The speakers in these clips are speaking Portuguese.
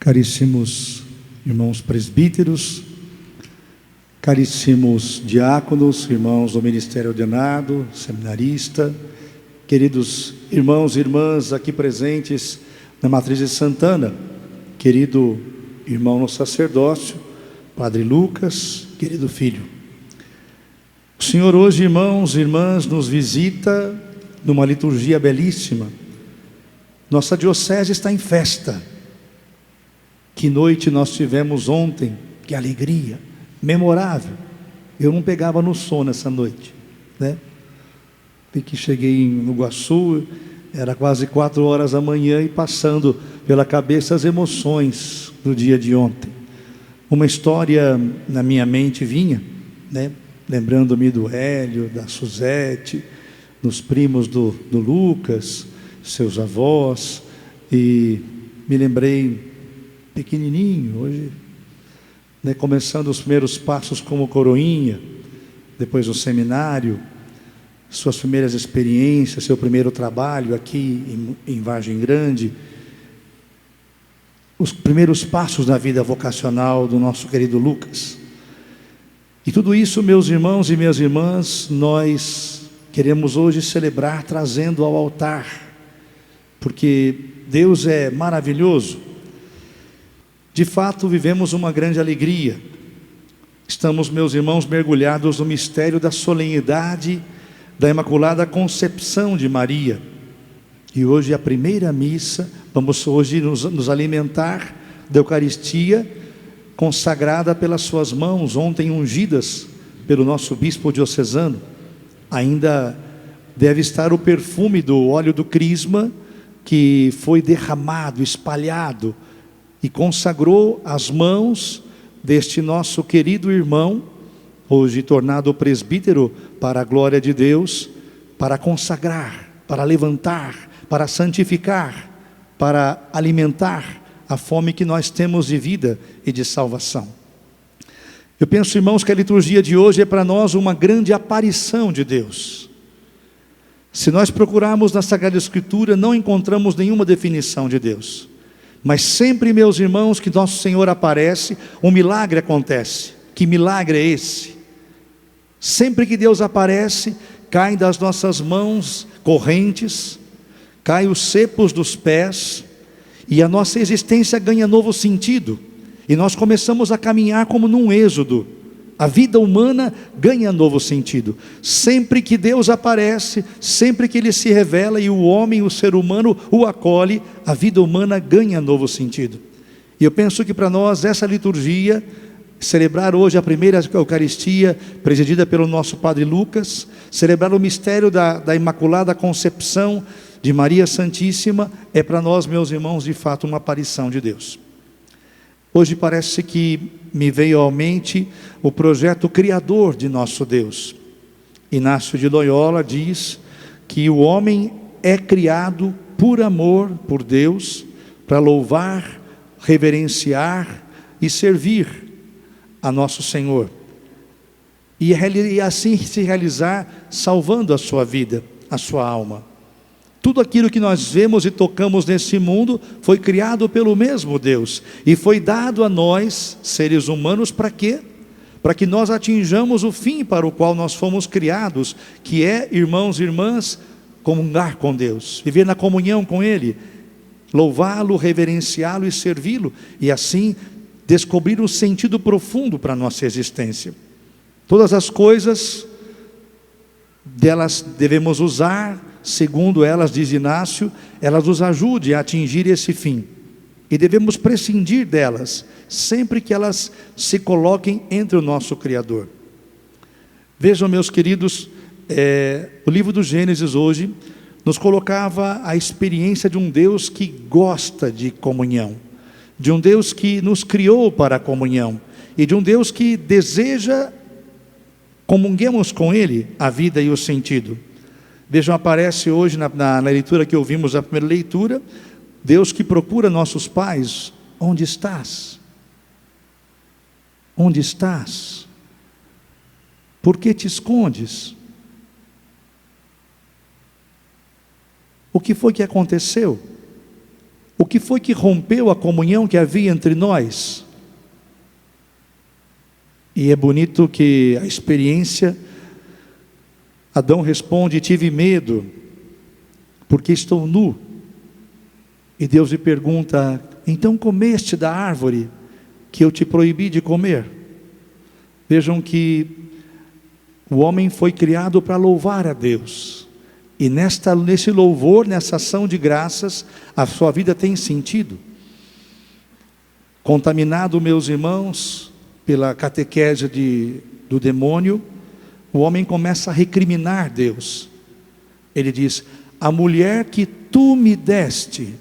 Caríssimos irmãos presbíteros, caríssimos diáconos, irmãos do ministério ordenado, seminarista, queridos irmãos e irmãs aqui presentes na Matriz de Santana, querido irmão no sacerdócio, Padre Lucas, querido filho. O Senhor hoje, irmãos e irmãs, nos visita numa liturgia belíssima. Nossa diocese está em festa. Que noite nós tivemos ontem, que alegria, memorável. Eu não pegava no sono essa noite, né? Porque cheguei no Iguaçu, era quase 4 horas da manhã e passando pela cabeça as emoções do dia de ontem. Uma história na minha mente vinha, né? Lembrando-me do Hélio, da Suzete, dos primos do Lucas, seus avós, e me lembrei pequenininho, hoje, né, começando os primeiros passos como coroinha, depois o seminário, suas primeiras experiências, seu primeiro trabalho aqui em Vargem Grande, os primeiros passos na vida vocacional do nosso querido Lucas. E tudo isso, meus irmãos e minhas irmãs, nós queremos hoje celebrar trazendo ao altar, porque Deus é maravilhoso. De fato, vivemos uma grande alegria. Estamos, meus irmãos, mergulhados no mistério da solenidade da Imaculada Concepção de Maria. E hoje é a primeira missa, vamos hoje nos alimentar da Eucaristia, consagrada pelas suas mãos, ontem ungidas pelo nosso bispo diocesano. Ainda deve estar o perfume do óleo do crisma, que foi derramado, espalhado, e consagrou as mãos deste nosso querido irmão, hoje tornado presbítero para a glória de Deus, para consagrar, para levantar, para santificar, para alimentar a fome que nós temos de vida e de salvação. Eu penso, irmãos, que a liturgia de hoje é para nós uma grande aparição de Deus. Se nós procurarmos na Sagrada Escritura, não encontramos nenhuma definição de Deus. Mas sempre, meus irmãos, que nosso Senhor aparece, um milagre acontece. Que milagre é esse? Sempre que Deus aparece, caem das nossas mãos correntes, caem os cepos dos pés, e a nossa existência ganha novo sentido, e nós começamos a caminhar como num êxodo. A vida humana ganha novo sentido. Sempre que Deus aparece, sempre que Ele se revela e o homem, o ser humano, o acolhe, a vida humana ganha novo sentido. E eu penso que para nós essa liturgia, celebrar hoje a primeira Eucaristia, presidida pelo nosso Padre Lucas, celebrar o mistério da Imaculada Concepção de Maria Santíssima, é para nós, meus irmãos, de fato uma aparição de Deus. Hoje parece que me veio à mente o projeto criador de nosso Deus. Inácio de Loyola diz que o homem é criado por amor por Deus, para louvar, reverenciar e servir a nosso Senhor. E assim se realizar salvando a sua vida, a sua alma. Tudo aquilo que nós vemos e tocamos nesse mundo foi criado pelo mesmo Deus e foi dado a nós, seres humanos, para quê? Para que nós atinjamos o fim para o qual nós fomos criados, que é, irmãos e irmãs, comungar com Deus, viver na comunhão com Ele, louvá-lo, reverenciá-lo e servi-lo, e assim descobrir um sentido profundo para a nossa existência. Todas as coisas delas devemos usar, segundo elas, diz Inácio, elas nos ajudem a atingir esse fim. E devemos prescindir delas, sempre que elas se coloquem entre o nosso Criador. Vejam, meus queridos, o livro do Gênesis hoje nos colocava a experiência de um Deus que gosta de comunhão, de um Deus que nos criou para a comunhão, e de um Deus que deseja comunguemos com Ele a vida e o sentido. Vejam, aparece hoje na leitura que ouvimos, a primeira leitura, Deus que procura nossos pais. Onde estás? Onde estás? Por que te escondes? O que foi que aconteceu? O que foi que rompeu a comunhão que havia entre nós? E é bonito que a experiência, Adão responde: tive medo, porque estou nu. E Deus lhe pergunta: então comeste da árvore que eu te proibi de comer? Vejam que o homem foi criado para louvar a Deus. E nesse louvor, nessa ação de graças, a sua vida tem sentido. Contaminado, meus irmãos, pela catequese do demônio, o homem começa a recriminar Deus. Ele diz: a mulher que tu me deste,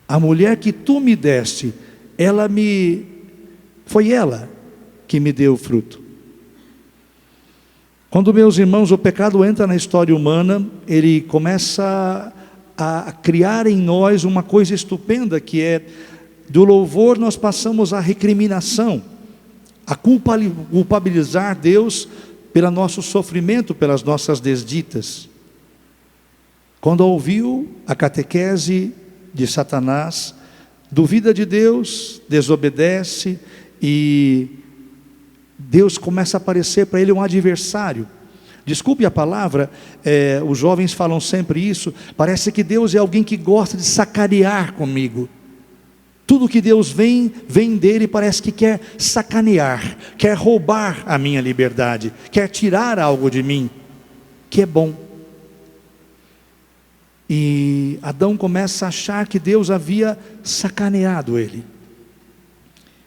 a mulher que tu me deste, foi ela que me deu o fruto. Quando, meus irmãos, o pecado entra na história humana, ele começa a criar em nós uma coisa estupenda, que é, do louvor nós passamos à recriminação, a culpabilizar Deus pelo nosso sofrimento, pelas nossas desditas. Quando ouviu a catequese de Satanás, duvida de Deus, desobedece, e Deus começa a aparecer para ele um adversário. Desculpe a palavra, os jovens falam sempre isso, parece que Deus é alguém que gosta de sacanear comigo. Tudo que Deus vem dele, parece que quer sacanear, quer roubar a minha liberdade, quer tirar algo de mim, que é bom. E Adão começa a achar que Deus havia sacaneado ele.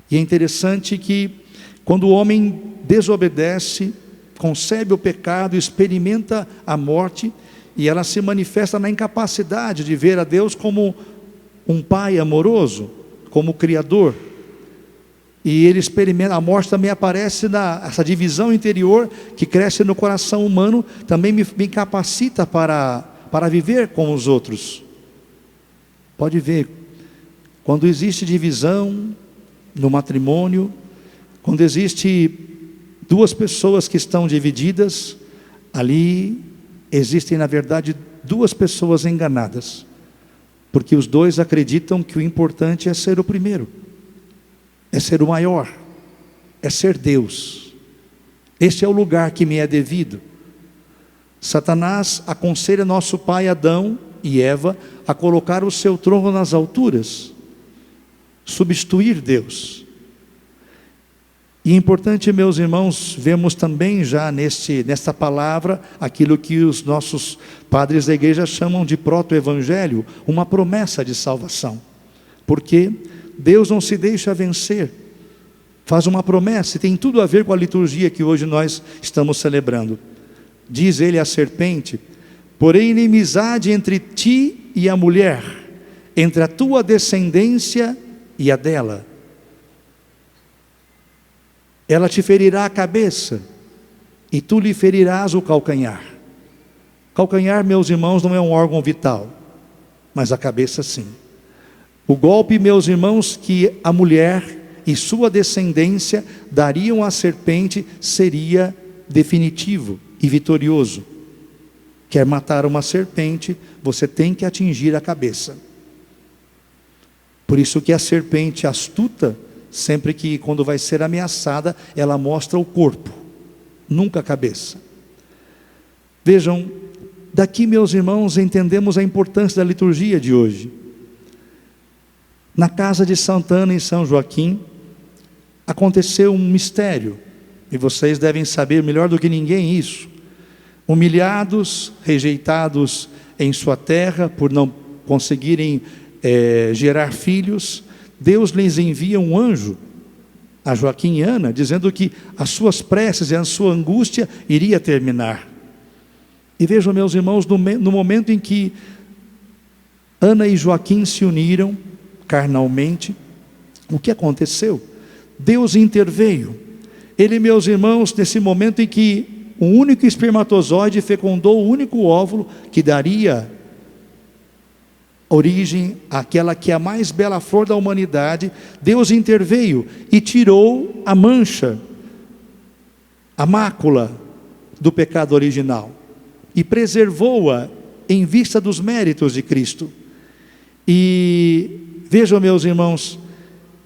E é interessante que, quando o homem desobedece, concebe o pecado, experimenta a morte, e ela se manifesta na incapacidade de ver a Deus como um pai amoroso, como Criador. E ele experimenta, a morte também aparece essa divisão interior que cresce no coração humano, também me incapacita para viver com os outros. Pode ver, quando existe divisão no matrimônio, quando existe duas pessoas que estão divididas, ali existem, na verdade, duas pessoas enganadas, porque os dois acreditam que o importante é ser o primeiro, é ser o maior, é ser Deus. Este é o lugar que me é devido. Satanás aconselha nosso pai Adão e Eva a colocar o seu trono nas alturas, substituir Deus. E é importante, meus irmãos, vemos também já nesta palavra, aquilo que os nossos padres da igreja chamam de proto-evangelho, uma promessa de salvação. Porque Deus não se deixa vencer, faz uma promessa, e tem tudo a ver com a liturgia que hoje nós estamos celebrando. Diz ele à serpente: porém inimizade entre ti e a mulher, entre a tua descendência e a dela. Ela te ferirá a cabeça, e tu lhe ferirás o calcanhar. Calcanhar, meus irmãos, não é um órgão vital, mas a cabeça sim. O golpe, meus irmãos, que a mulher e sua descendência dariam à serpente seria definitivo e vitorioso. Quer matar uma serpente, você tem que atingir a cabeça. Por isso que a serpente astuta, sempre que, quando vai ser ameaçada, ela mostra o corpo, nunca a cabeça. Vejam, daqui, meus irmãos, entendemos a importância da liturgia de hoje. Na casa de Santa Ana, em São Joaquim, aconteceu um mistério, e vocês devem saber melhor do que ninguém isso. Humilhados, rejeitados em sua terra, por não conseguirem gerar filhos, Deus lhes envia um anjo a Joaquim e Ana, dizendo que as suas preces e a sua angústia iria terminar. E vejam, meus irmãos, no momento em que Ana e Joaquim se uniram carnalmente, o que aconteceu? Deus interveio. Ele, meus irmãos, nesse momento em que o único espermatozoide fecundou o único óvulo que daria origem àquela que é a mais bela flor da humanidade, Deus interveio e tirou a mancha, a mácula do pecado original, e preservou-a em vista dos méritos de Cristo. E vejam, meus irmãos,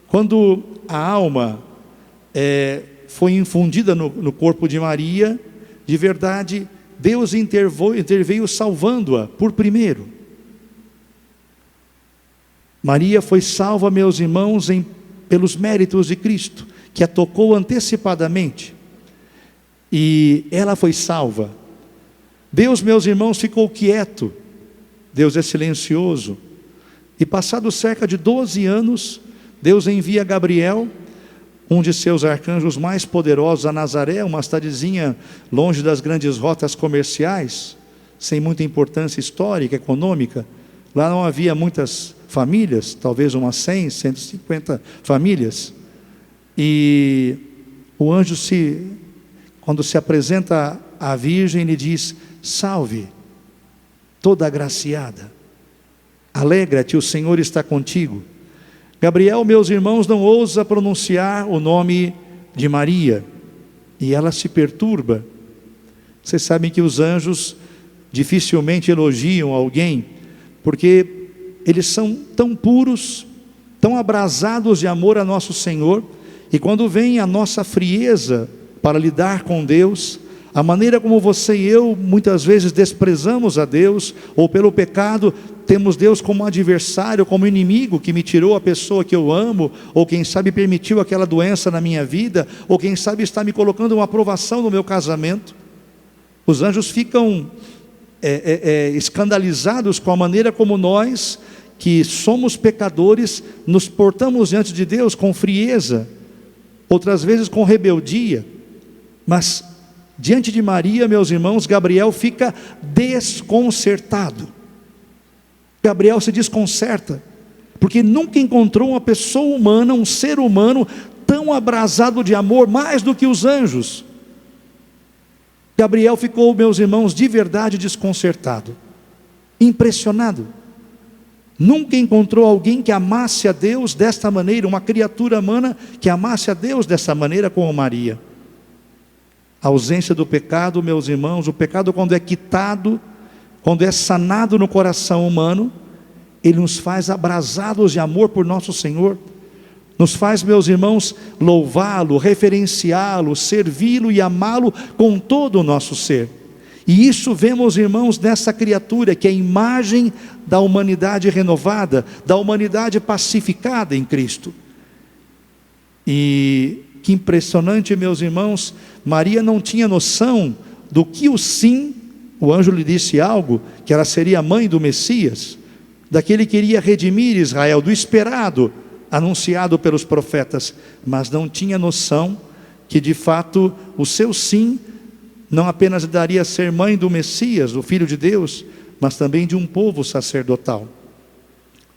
quando a alma foi infundida no corpo de Maria, de verdade, Deus interveio salvando-a por primeiro. Maria foi salva, meus irmãos, pelos méritos de Cristo, que a tocou antecipadamente. E ela foi salva. Deus, meus irmãos, ficou quieto. Deus é silencioso. E passados cerca de 12 anos, Deus envia Gabriel, um de seus arcanjos mais poderosos, a Nazaré, uma cidadezinha longe das grandes rotas comerciais, sem muita importância histórica, econômica. Lá não havia muitas famílias, talvez umas 100, 150 famílias. E o anjo, quando se apresenta à virgem, ele diz: salve, toda agraciada, alegra-te, o Senhor está contigo. Gabriel, meus irmãos, não ousa pronunciar o nome de Maria, e ela se perturba. Vocês sabem que os anjos dificilmente elogiam alguém, porque eles são tão puros, tão abrasados de amor a nosso Senhor, e quando vem a nossa frieza para lidar com Deus, a maneira como você e eu muitas vezes desprezamos a Deus, ou pelo pecado temos Deus como adversário, como inimigo, que me tirou a pessoa que eu amo, ou quem sabe permitiu aquela doença na minha vida, ou quem sabe está me colocando uma aprovação no meu casamento. Os anjos ficam escandalizados com a maneira como nós, que somos pecadores, nos portamos diante de Deus com frieza, outras vezes com rebeldia. Mas diante de Maria, meus irmãos, Gabriel fica desconcertado. Gabriel se desconcerta, porque nunca encontrou uma pessoa humana, um ser humano, tão abrasado de amor, mais do que os anjos. Gabriel ficou, meus irmãos, de verdade desconcertado, impressionado. Nunca encontrou alguém que amasse a Deus desta maneira, uma criatura humana que amasse a Deus dessa maneira como Maria. A ausência do pecado, meus irmãos, o pecado, quando é quitado, quando é sanado no coração humano, ele nos faz abrasados de amor por nosso Senhor, nos faz, meus irmãos, louvá-lo, reverenciá-lo, servi-lo e amá-lo com todo o nosso ser. E isso vemos, irmãos, nessa criatura que é a imagem da humanidade renovada, da humanidade pacificada em Cristo. E que impressionante, meus irmãos, Maria não tinha noção do que o sim, o anjo lhe disse algo, que ela seria a mãe do Messias, daquele que iria redimir Israel, do esperado, anunciado pelos profetas, mas não tinha noção que de fato o seu sim, não apenas daria a ser mãe do Messias, do Filho de Deus, mas também de um povo sacerdotal.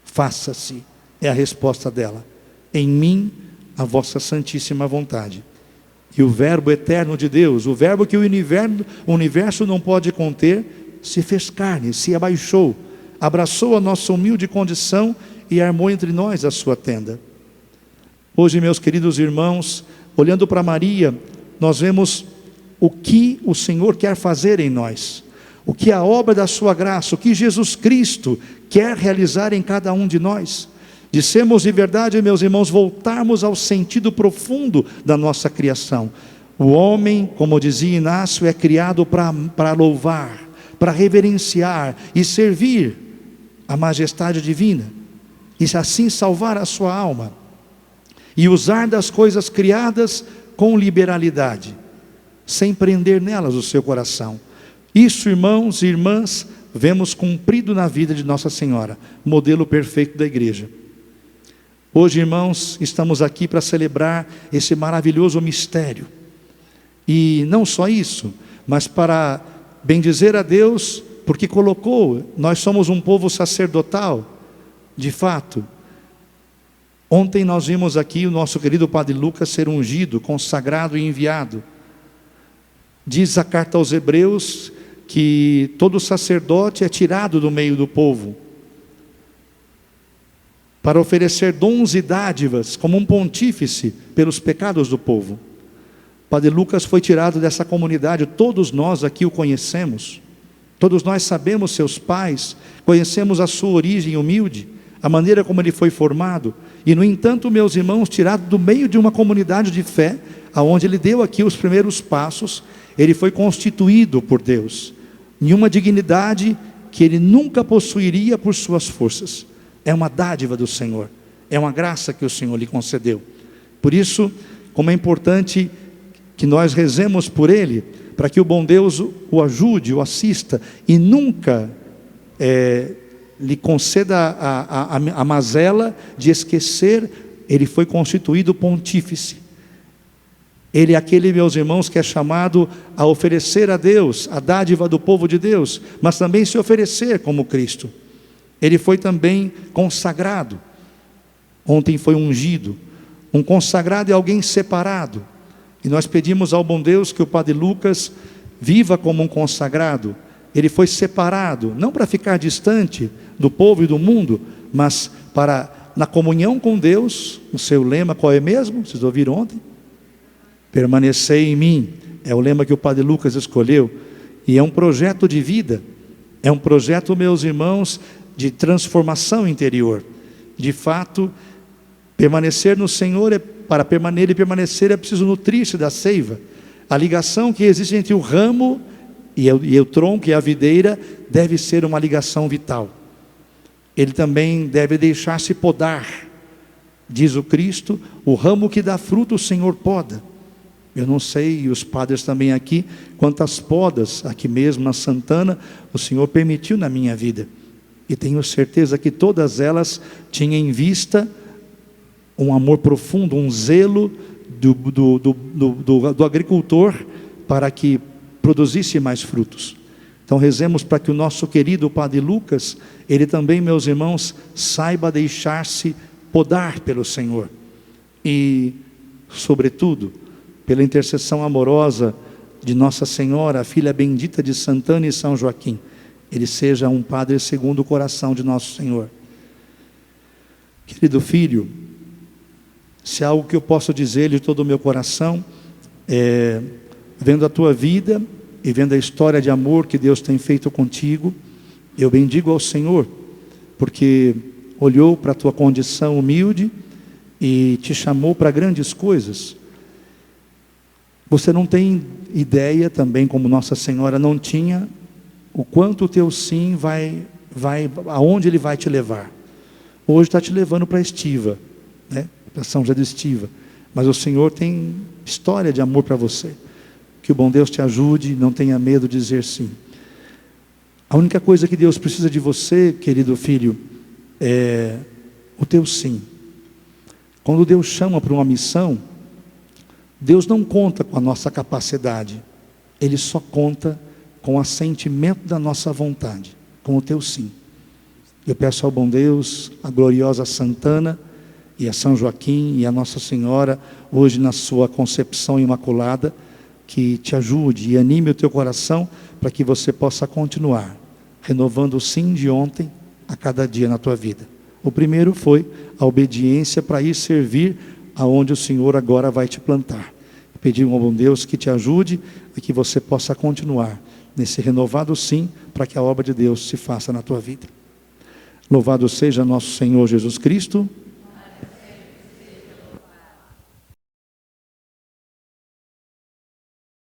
Faça-se, é a resposta dela, em mim a vossa santíssima vontade. E o verbo eterno de Deus, o verbo que o universo não pode conter, se fez carne, se abaixou, abraçou a nossa humilde condição e armou entre nós a sua tenda. Hoje, meus queridos irmãos, olhando para Maria, nós vemos o que o Senhor quer fazer em nós, o que a obra da sua graça, o que Jesus Cristo quer realizar em cada um de nós. Dissemos de verdade, meus irmãos, voltarmos ao sentido profundo da nossa criação. O homem, como dizia Inácio, é criado para louvar, para reverenciar e servir a majestade divina, e assim salvar a sua alma, e usar das coisas criadas com liberalidade, sem prender nelas o seu coração. Isso, irmãos e irmãs, vemos cumprido na vida de Nossa Senhora, modelo perfeito da igreja. Hoje, irmãos, estamos aqui para celebrar esse maravilhoso mistério. E não só isso, mas para bendizer a Deus, porque nós somos um povo sacerdotal, de fato. Ontem nós vimos aqui o nosso querido Padre Lucas ser ungido, consagrado e enviado. Diz a carta aos Hebreus que todo sacerdote é tirado do meio do povo, para oferecer dons e dádivas, como um pontífice, pelos pecados do povo. Padre Lucas foi tirado dessa comunidade, todos nós aqui o conhecemos. Todos nós sabemos seus pais, conhecemos a sua origem humilde, a maneira como ele foi formado. E no entanto, meus irmãos, tirado do meio de uma comunidade de fé, aonde ele deu aqui os primeiros passos, ele foi constituído por Deus em uma dignidade que ele nunca possuiria por suas forças. É uma dádiva do Senhor, é uma graça que o Senhor lhe concedeu. Por isso, como é importante que nós rezemos por ele, para que o bom Deus o ajude, o assista, e nunca lhe conceda a mazela de esquecer. Ele foi constituído pontífice. Ele é aquele, meus irmãos, que é chamado a oferecer a Deus a dádiva do povo de Deus, mas também se oferecer como Cristo. Ele foi também consagrado. Ontem foi ungido. Um consagrado é alguém separado. E nós pedimos ao bom Deus que o Padre Lucas viva como um consagrado. Ele foi separado, não para ficar distante do povo e do mundo, mas para, na comunhão com Deus. O seu lema qual é mesmo? Vocês ouviram ontem? Permanecer em mim. É o lema que o Padre Lucas escolheu. E é um projeto de vida. É um projeto, meus irmãos, de transformação interior. De fato, permanecer no Senhor, para permanecer é preciso nutrir-se da seiva. A ligação que existe entre o ramo e o tronco e a videira deve ser uma ligação vital. Ele também deve deixar-se podar. Diz o Cristo, o ramo que dá fruto o Senhor poda. Eu não sei, e os padres também aqui, quantas podas, aqui mesmo na Santana, o Senhor permitiu na minha vida. E tenho certeza que todas elas tinham em vista um amor profundo, um zelo do agricultor para que produzisse mais frutos. Então rezemos para que o nosso querido Padre Lucas, ele também, meus irmãos, saiba deixar-se podar pelo Senhor. E, sobretudo, pela intercessão amorosa de Nossa Senhora, a filha bendita de Santana e São Joaquim, ele seja um padre segundo o coração de Nosso Senhor. Querido filho, se há algo que eu posso dizer de todo o meu coração, vendo a tua vida e vendo a história de amor que Deus tem feito contigo, eu bendigo ao Senhor, porque olhou para a tua condição humilde e te chamou para grandes coisas. Você não tem ideia também, como Nossa Senhora não tinha, o quanto o teu sim vai aonde ele vai te levar. Hoje está te levando para Estiva, né? Para São José de Estiva, mas o Senhor tem história de amor para você. Que o bom Deus te ajude, não tenha medo de dizer sim. A única coisa que Deus precisa de você, querido filho, é o teu sim. Quando Deus chama para uma missão, Deus não conta com a nossa capacidade, Ele só conta com o assentimento da nossa vontade, com o teu sim. Eu peço ao bom Deus, a gloriosa Santana, e a São Joaquim, e a Nossa Senhora, hoje na sua concepção imaculada, que te ajude e anime o teu coração, para que você possa continuar, renovando o sim de ontem, a cada dia na tua vida. O primeiro foi a obediência para ir servir aonde o Senhor agora vai te plantar. Pedir ao bom Deus que te ajude e que você possa continuar nesse renovado sim, para que a obra de Deus se faça na tua vida. Louvado seja nosso Senhor Jesus Cristo.